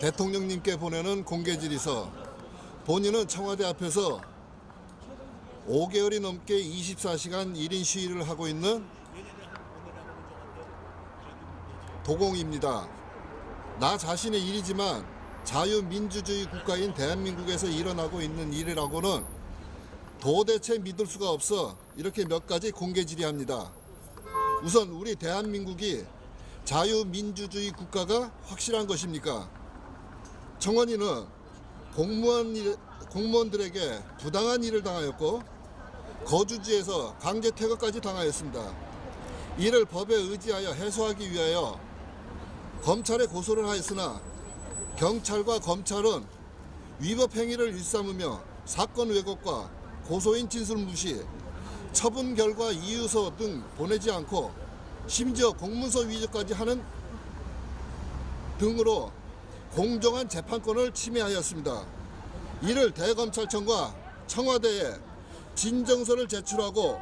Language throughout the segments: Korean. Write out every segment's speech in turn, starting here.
대통령님께 보내는 공개질의서. 본인은 청와대 앞에서 5개월이 넘게 24시간 1인 시위를 하고 있는 도공입니다. 나 자신의 일이지만 자유민주주의 국가인 대한민국에서 일어나고 있는 일이라고는 도대체 믿을 수가 없어 이렇게 몇 가지 공개질의합니다. 우선 우리 대한민국이 자유민주주의 국가가 확실한 것입니까? 청원인은 공무원들에게 부당한 일을 당하였고 거주지에서 강제 퇴거까지 당하였습니다. 이를 법에 의지하여 해소하기 위하여 검찰에 고소를 하였으나 경찰과 검찰은 위법 행위를 일삼으며 사건 왜곡과 고소인 진술 무시, 처분 결과 이유서 등 보내지 않고 심지어 공문서 위조까지 하는 등으로 공정한 재판권을 침해하였습니다. 이를 대검찰청과 청와대에 진정서를 제출하고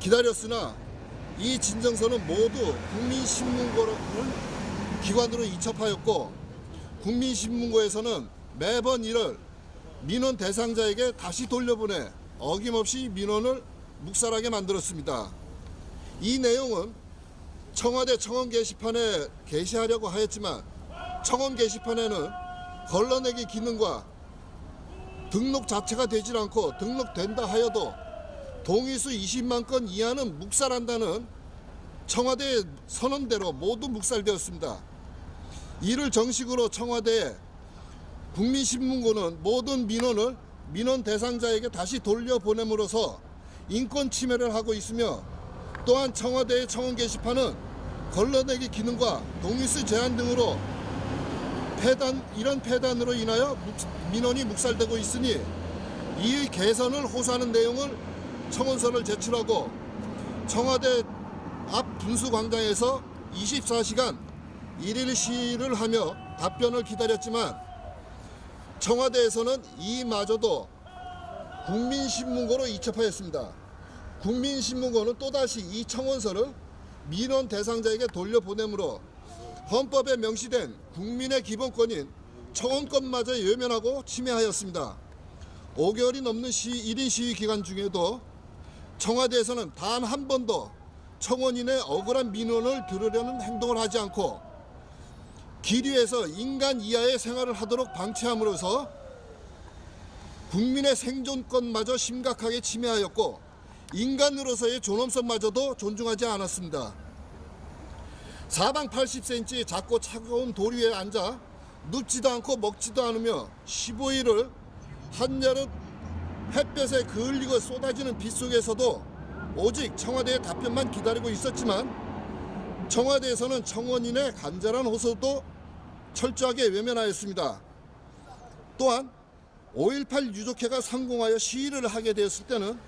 기다렸으나 이 진정서는 모두 국민신문고라는 기관으로 이첩하였고 국민신문고에서는 매번 이를 민원 대상자에게 다시 돌려보내 어김없이 민원을 묵살하게 만들었습니다. 이 내용은 청와대 청원 게시판에 게시하려고 하였지만 청원 게시판에는 걸러내기 기능과 등록 자체가 되질 않고 등록된다 하여도 동의수 20만 건 이하는 묵살한다는 청와대의 선언대로 모두 묵살되었습니다. 이를 정식으로 청와대에 국민신문고는 모든 민원을 민원 대상자에게 다시 돌려보냄으로써 인권 침해를 하고 있으며 또한 청와대의 청원 게시판은 걸러내기 기능과 동의수 제한 등으로 이런 폐단으로 인하여 민원이 묵살되고 있으니 이의 개선을 호소하는 내용을 청원서를 제출하고 청와대 앞 분수광장에서 24시간 1일 시위를 하며 답변을 기다렸지만 청와대에서는 이마저도 국민신문고로 이첩하였습니다. 국민신문고는 또다시 이 청원서를 민원 대상자에게 돌려보내므로 헌법에 명시된 국민의 기본권인 청원권마저 외면하고 침해하였습니다. 5개월이 넘는 1인 시위 기간 중에도 청와대에서는 단 한 번도 청원인의 억울한 민원을 들으려는 행동을 하지 않고 기류에서 인간 이하의 생활을 하도록 방치함으로써 국민의 생존권마저 심각하게 침해하였고 인간으로서의 존엄성마저도 존중하지 않았습니다. 사방 80cm 작고 차가운 돌 위에 앉아 눕지도 않고 먹지도 않으며 15일을 한여름 햇볕에 그을리고 쏟아지는 빛 속에서도 오직 청와대의 답변만 기다리고 있었지만 청와대에서는 청원인의 간절한 호소도 철저하게 외면하였습니다. 또한 5.18 유족회가 상공하여 시위를 하게 되었을 때는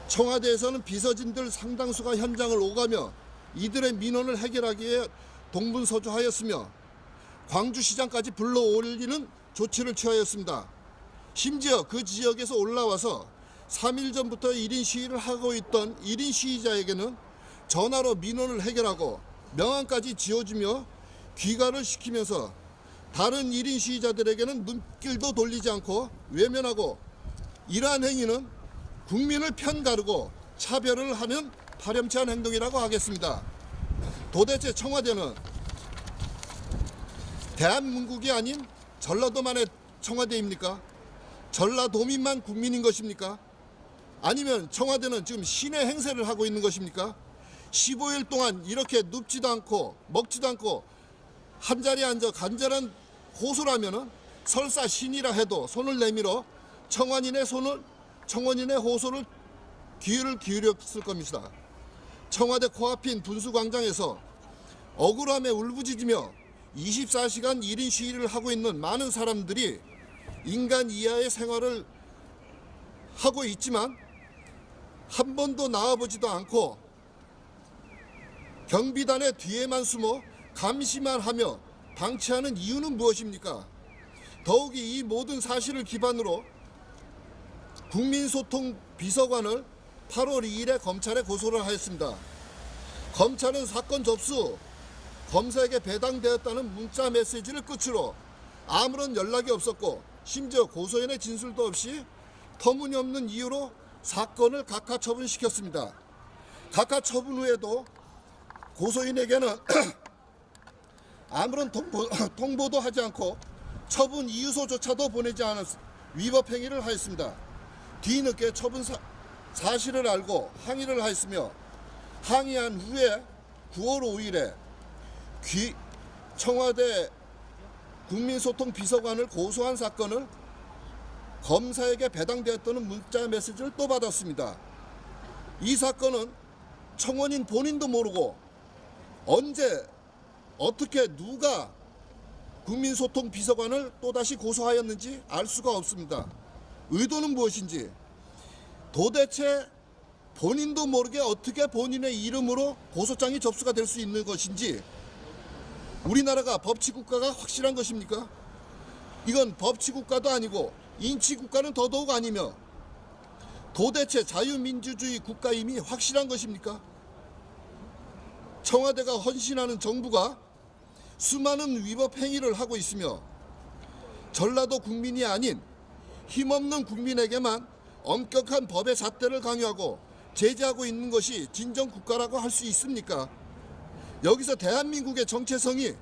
청와대에서는 비서진들 상당수가 현장을 오가며 이들의 민원을 해결하기 위해 동분서주하였으며 광주시장까지 불러올리는 조치를 취하였습니다. 심지어 그 지역에서 올라와서 3일 전부터 1인 시위를 하고 있던 1인 시위자에게는 전화로 민원을 해결하고 명함까지 지어주며 귀가를 시키면서 다른 1인 시위자들에게는 눈길도 돌리지 않고 외면하고 이러한 행위는 국민을 편가르고 차별을 하는 파렴치한 행동이라고 하겠습니다. 도대체 청와대는 대한민국이 아닌 전라도만의 청와대입니까? 전라도민만 국민인 것입니까? 아니면 청와대는 지금 신의 행세를 하고 있는 것입니까? 15일 동안 이렇게 눕지도 않고 먹지도 않고 한자리에 앉아 간절한 호소를 하면은 설사 신이라 해도 손을 내밀어 청원인의 호소를 귀를 기울였을 겁니다. 청와대 코앞인 분수광장에서 억울함에 울부짖으며 24시간 1인 시위를 하고 있는 많은 사람들이 인간 이하의 생활을 하고 있지만 한 번도 나와보지도 않고 경비단의 뒤에만 숨어 감시만 하며 방치하는 이유는 무엇입니까? 더욱이 이 모든 사실을 기반으로 국민소통 비서관을 8월 2일에 검찰에 고소를 하였습니다. 검찰은 사건 접수, 검사에게 배당되었다는 문자 메시지를 끝으로 아무런 연락이 없었고 심지어 고소인의 진술도 없이 터무니없는 이유로 사건을 각하 처분시켰습니다. 각하 처분 후에도 고소인에게는 아무런 통보도 하지 않고 처분 이유서조차도 보내지 않은 위법 행위를 하였습니다. 뒤늦게 처분 사실을 알고 항의를 하였으며 항의한 후에 9월 5일에 청와대 국민소통 비서관을 고소한 사건을 검사에게 배당되었다는 문자 메시지를 또 받았습니다. 이 사건은 청원인 본인도 모르고 언제 어떻게 누가 국민소통 비서관을 또다시 고소하였는지 알 수가 없습니다. 의도는 무엇인지 도대체 본인도 모르게 어떻게 본인의 이름으로 고소장이 접수가 될 수 있는 것인지 우리나라가 법치국가가 확실한 것입니까? 이건 법치국가도 아니고 인치국가는 더더욱 아니며 도대체 자유민주주의 국가임이 확실한 것입니까? 청와대가 헌신하는 정부가 수많은 위법 행위를 하고 있으며 전라도 국민이 아닌 힘없는 국민에게만 엄격한 법의 잣대를 강요하고 제재하고 있는 것이 진정 국가라고 할 수 있습니까? 여기서 대한민국의 정체성이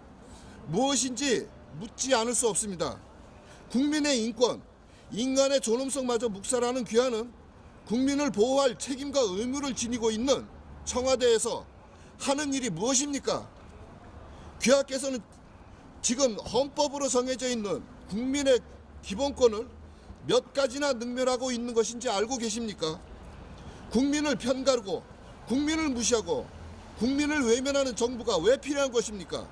무엇인지 묻지 않을 수 없습니다. 국민의 인권, 인간의 존엄성마저 묵살하는 귀하는 국민을 보호할 책임과 의무를 지니고 있는 청와대에서 하는 일이 무엇입니까? 귀하께서는 지금 헌법으로 정해져 있는 국민의 기본권을 몇 가지나 능멸하고 있는 것인지 알고 계십니까? 국민을 편가르고 국민을 무시하고 국민을 외면하는 정부가 왜 필요한 것입니까?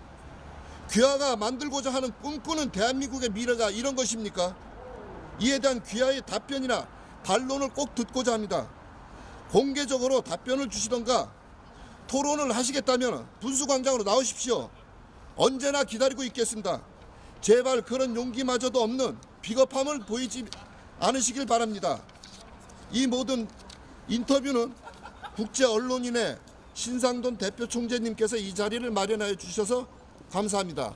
귀하가 만들고자 하는 꿈꾸는 대한민국의 미래가 이런 것입니까? 이에 대한 귀하의 답변이나 반론을 꼭 듣고자 합니다. 공개적으로 답변을 주시던가 토론을 하시겠다면 분수광장으로 나오십시오. 언제나 기다리고 있겠습니다. 제발 그런 용기마저도 없는 비겁함을 보이지 않으시길 바랍니다. 이 모든 인터뷰는 국제 언론인의 신상돈 대표 총재님께서 이 자리를 마련하여 주셔서 감사합니다.